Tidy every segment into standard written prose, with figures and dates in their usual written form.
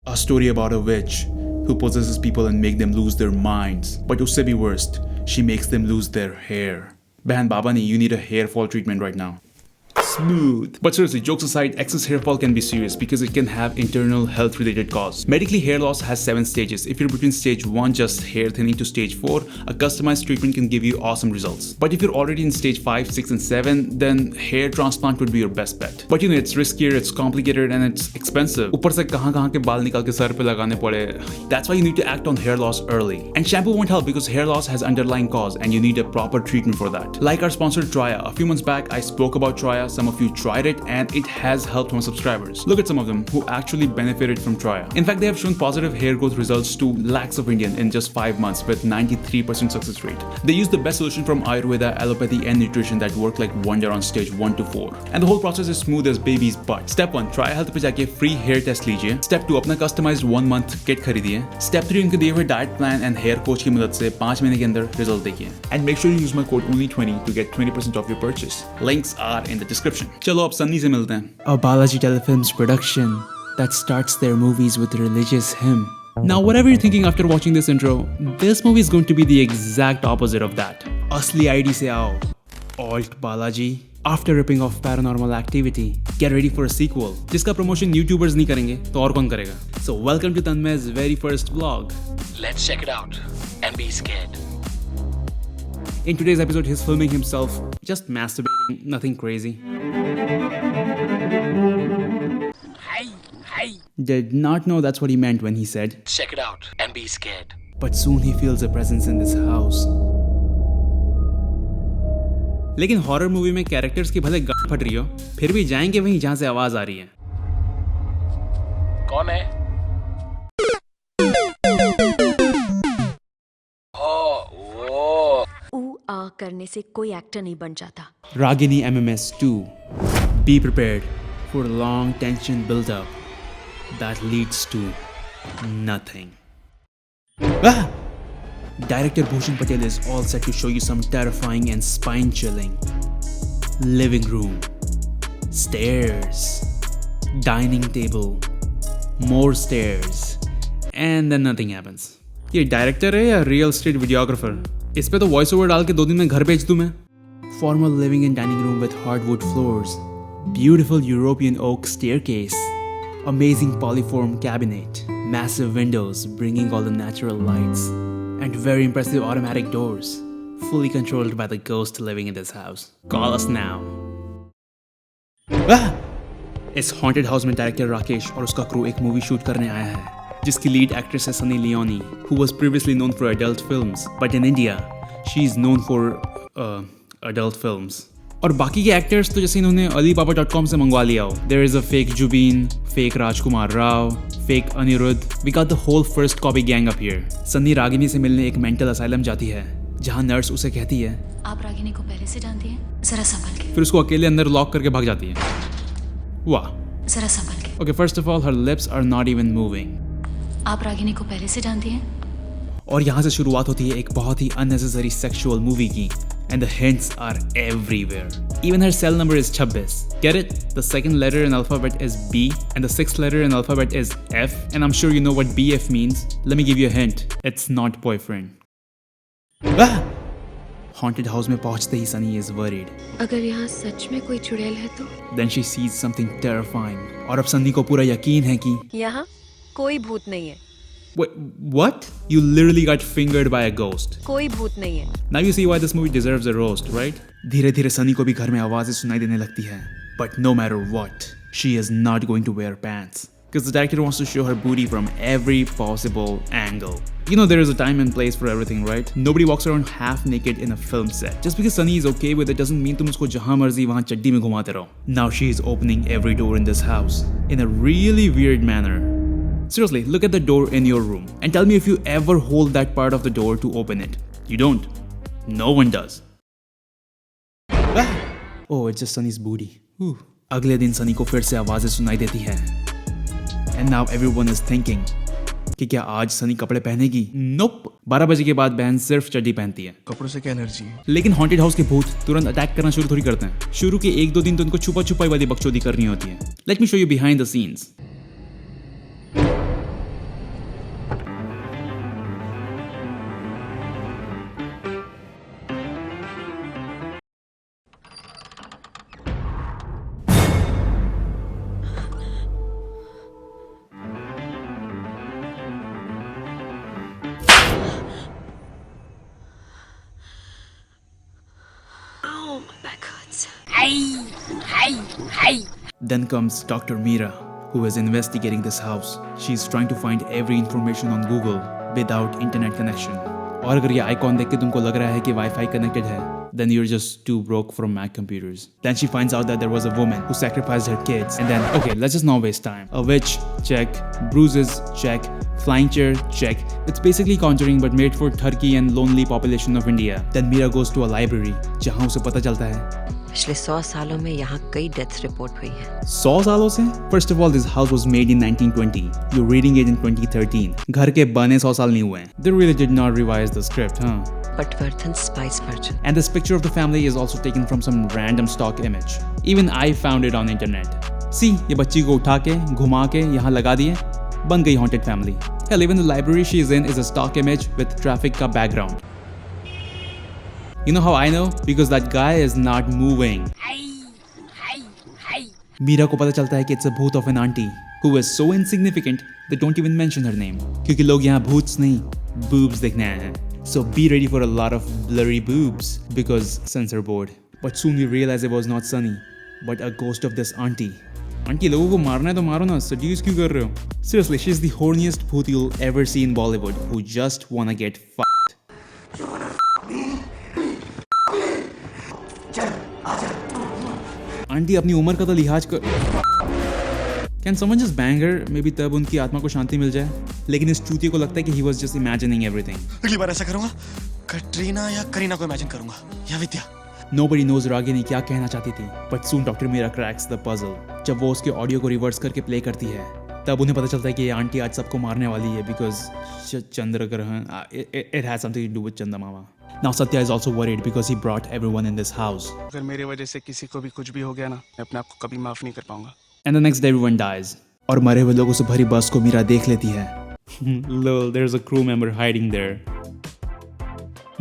A story about a witch who possesses people and make them lose their minds. But usse bhi worst, she makes them lose their hair. Behan Babani, you need a hair fall treatment right now. Smooth. But seriously, jokes aside, excess hair fall can be serious because it can have internal health related causes. Medically, hair loss has 7 stages. If you're between stage 1, just hair thinning, to stage 4, a customized treatment can give you awesome results. But if you're already in stage 5, 6 and 7, then hair transplant would be your best bet. But it's riskier, it's complicated and it's expensive. Upar se kahan ke baal nikal ke sar pe lagane pade. That's why you need to act on hair loss early. And shampoo won't help because hair loss has underlying cause and you need a proper treatment for that. Like our sponsor Troya. A few months back, I spoke about Troya. Some of you tried it and it has helped my subscribers. Look at some of them who actually benefited from Troya. In fact, they have shown positive hair growth results to lakhs of Indians in just 5 months with 93% success rate. They use the best solution from Ayurveda, allopathy and nutrition that work like wonder on stage 1 to 4. And the whole process is smooth as baby's butt. Step 1, Troya Health पे जाके free hair test लीजिए. Step 2, अपना customized 1 month kit खरीदिए. Step 3, उनके दिए हुए diet plan and hair coach की मदद से 5 महीने के अंदर result देखिए. And make sure you use my code only20 to get 20% off your purchase. Links are in the description. चलो अब सन्नी से मिलते हैं. A Balaji Telefilms production that starts their movies with religious hymn. Now whatever you're thinking after watching this intro, this movie is going to be the exact opposite of that. Asli ID se aao. Alt Balaji. After ripping off Paranormal Activity, get ready for a sequel. जिसका promotion YouTubers नहीं करेंगे तो और कौन करेगा? So welcome to Tanmay's very first vlog. Let's check it out and be scared. In today's episode, he's filming himself just masturbating, nothing crazy. Hi. Did not know that's what he meant when he said, Check it out and be scared. but soon he feels a presence in this house. लेकिन horror movie में characters की भले गांड फट रही हो, फिर भी जाएंगे वहीं जहां से आवाज आ रही है. कौन है? आ करने से कोई एक्टर नहीं बन जाता. Ragini MMS 2. Be prepared for long tension build-up that leads to nothing. Ah! Director Bhushan Patel is all set to show you some terrifying and spine-chilling. Living room, stairs, dining table, more stairs, and then nothing happens. ये director है या real estate videographer? इस पे तो voice over डाल के 2 दिन में घर भेज दूं मैं. Formal living and dining room with hardwood floors, beautiful European oak staircase, amazing polyform cabinet, massive windows bringing all the natural lights, and very impressive automatic doors, fully controlled by the ghost living in this house. Call us now. Ah! इस haunted house में director Rakesh और उसका crew एक movie shoot करने आया है जिसकी lead actress है Sunny Leone, who was previously known for adult films, but in India, she is known for adult films. और बाकी के एक्टर्स तो जैसे इन्होंने alibaba.com से मंगवा लिया हो. There is a fake Jubin, fake Rajkumar Rao, fake Anirudh. We got the whole first copy gang up here. Sunny Ragini से मिलने एक मेंटल असाइलम जाती है जहाँ नर्स उसे कहती है, आप रागिनी को पहले से जानती हैं? जरा संभल के. फिर उसको अकेले अंदर लॉक करके भाग जाती है. वाह. जरा संभल के. Okay, first of all, her lips are not even moving. आप रागिनी को पहले से जानती हैं? और यहाँ से शुरुआत होती है एक बहुत ही unnecessary sexual movie की. And the hints are everywhere. Even her cell number is 26. Get it? The second letter in alphabet is B and the 6th letter in alphabet is F. And I'm sure you know what BF means. Let me give you a hint. It's not boyfriend. Ah! Haunted house में पहुंचते ही Sunny is worried. अगर यहाँ सच में कोई चुड़ैल है तो? Then she sees something terrifying. और अब Sunny को पूरा यकीन है कि यहाँ कोई भूत नहीं है. Wait, what? You literally got fingered by a ghost. कोई भूत नहीं है. Now you see why this movie deserves a roast, right? धीरे धीरे सनी को भी घर में आवाजें सुनाई देने लगती है. But no matter what, she is not going to wear pants. Because the director wants to show her booty from every possible angle. You know there is a time and place for everything, right? Nobody walks around half naked in a film set. Just because Sunny is okay with it doesn't mean तुम उसको जहाँ मर्जी वहाँ चड्डी में घुमाते रहो. Now she is opening every door in this house in a really weird manner. Seriously, look at the door in your room and tell me if you ever hold that part of the door to open it. You don't. No one does. Ah! Oh, it's just Sunny's booty. Whew. अगले दिन सनी को फिर से आवाजें सुनाई देती है. And now everyone is thinking कि क्या आज सनी कपड़े पहनेगी? Nope. 12 बजे के बाद बहन सिर्फ चड्डी पहनती है. कपड़ों से क्या एनर्जी? लेकिन हॉन्टेड हाउस के भूत तुरंत अटैक करना शुरू थोड़ी करते हैं. शुरू के 1-2 दिन तो उनको छुपा छुपाई वाली बकचोदी करनी होती है. Let me show you behind the scenes. Oh, my back hurts. Then comes Dr. Meera, who is investigating this house. She's trying to find every information on Google without internet connection. और अगर ये icon देख के तुमको लग रहा है कि वाईफाई कनेक्टेड है, then you're just too broke from Mac computers. Then she finds out that there was a woman who sacrificed her kids. And then, okay, let's just not waste time. A witch, check. Bruises, check. Flying chair, check. It's basically Conjuring but made for Turkey and lonely population of India. Then Meera goes to a library, जहाँ उसे पता चलता है पिछले 100 सालों में यहाँ कई डेथ्स रिपोर्ट हुई हैं। 100 सालों से? First of all, this house was made in 1920. You're reading it in 2013. घर के बने 100 साल नहीं हुए हैं. They really did not revise the script, huh? Patwardhan Spice Merchant. And this picture of the family is also taken from some random stock image. Even I found it on internet. See, ये बच्ची को उठा के, घुमा के यहाँ लगा दिए, बन गई haunted family. Hell, even the library she is in is a stock image with traffic का background. You know how I know? Because that guy is not moving. Meera को पता चलता है कि it's a भूत of an auntie who is so insignificant they don't even mention her name. क्योंकि लोग यहाँ भूत्स नहीं, boobs देखने आए हैं. So be ready for a lot of blurry boobs because censor board. But soon we realize it was not Sunny, but a ghost of this auntie. Aunty लोगों को मारना है तो मारो ना, seduce क्यों कर रहे हो? Seriously, she's the horniest bhoot you'll ever see in Bollywood who just wanna get fucked. Aunty अपनी उम्र का तो लिहाज कर. Can someone just bang her? Maybe तब उनकी आत्मा को शांति मिल जाए. लेकिन इस चूतिए को लगता है कि he was just imagining everything. अगली बार ऐसा करूंगा, कटरीना या करीना को इमेजिन करूंगा, या विद्या. Nobody knows रागिनी क्या कहना चाहती थी. But soon Dr. Meera cracks the puzzle. जब वो उसके ऑडियो को रिवर्स करके प्ले करती है, तब उन्हें पता चलता है कि ये आंटी आज सबको मारने वाली है because चंद्र ग्रहण. It has something to do with चंद्रमामा. Now Satya is also worried because he brought everyone in this house. अगर मेरे वजह से किसी को भी कुछ भी हो गया ना, मैं अपने आप को कभी माफ नहीं कर पाऊंगा. And the next day everyone dies. और मरे हुए लोगों से भरी बस को मीरा देख लेती है. Lol, there's a crew member hiding there.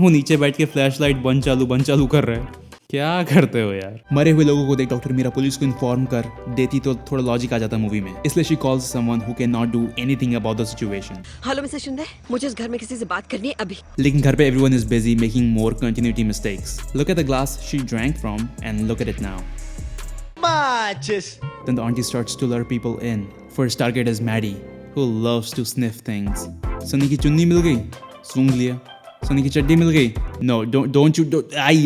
वो नीचे बैठ के फ्लैशलाइट बंद चालू कर रहा है. क्या करते हो यार? मरे हुए लोगों को देख डॉक्टर मीरा पुलिस को इन्फॉर्म कर देती तो थोड़ा लॉजिक आ जाता मूवी में. इसलिए she calls someone who cannot do anything about the situation. Hello mister Shinde, मुझे इस घर में किसी से बात करनी है अभी. लेकिन घर पे everyone is busy making more continuity mistakes. Look at the glass she drank from and look at it now. Matches. Then the auntie starts to lure people in. First target is Maddie, who loves to sniff things. Sunny की चुन्नी मिल गई, सूंघ लिया. सनी की चड्डी मिल गई. No, don't you. आई.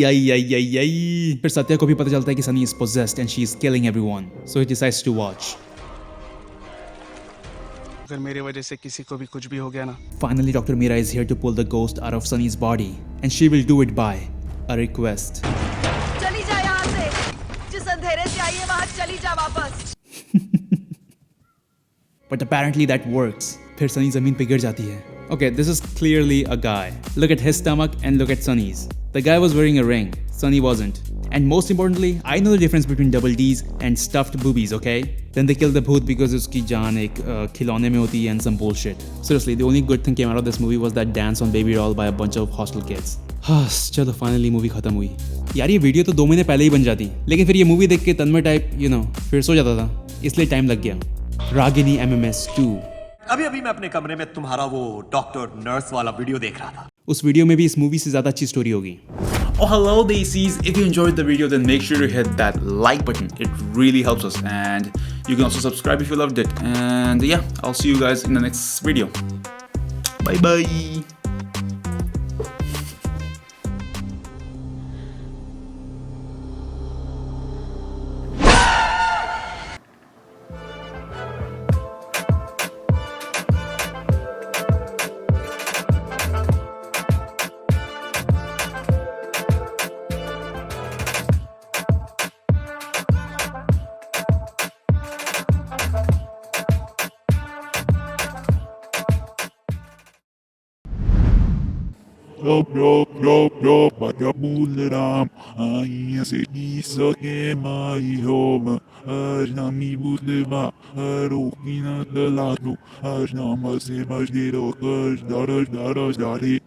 फिर सत्या को भी पता चलता है कि Sunny is possessed and she is killing everyone. So he decides to watch. अगर मेरे वजह से किसी को भी कुछ भी हो गया ना. Finally, Dr. Meera is here to pull the ghost out of Sunny's body, and she will do it by a request. चली जा यहाँ से. जिस अंधेरे से आई है वहाँ चली जा वापस. But apparently that works. फिर सनी जमीन पे गिर जाती है. Okay, this is clearly a guy. Look at his stomach and look at Sunny's. The guy was wearing a ring. Sunny wasn't. And most importantly, I know the difference between double D's and stuffed boobies, okay? Then they killed the bhoot because uski jaan ek khilone mein hoti hai and some bullshit. Seriously, the only good thing came out of this movie was that dance on Baby Doll by a bunch of hostel kids. चलो finally movie खत्म हुई. यार ये video तो 2 महीने पहले ही बन जाती, लेकिन फिर ये मूवी देख के तन्मय टाइप फिर सो जाता था, इसलिए टाइम लग गया. रागिनी MMS 2. अभी मैं अपने कमरे में तुम्हारा वो डॉक्टर नर्स वाला वीडियो देख रहा था. उस वीडियो में भी इस मूवी से ज्यादा अच्छी स्टोरी होगी. Oh, hello, Daisies. If you enjoyed the video, then make sure to hit that like button. It really helps us. And you can also subscribe if you loved it. And yeah, I'll see you guys in the next video. Bye bye. Yo, Bagabulam, I say, Isa, my home, Nami Budeva, Rokina, the Ladu, Nama, Sebas, Daro, Daras, Dari.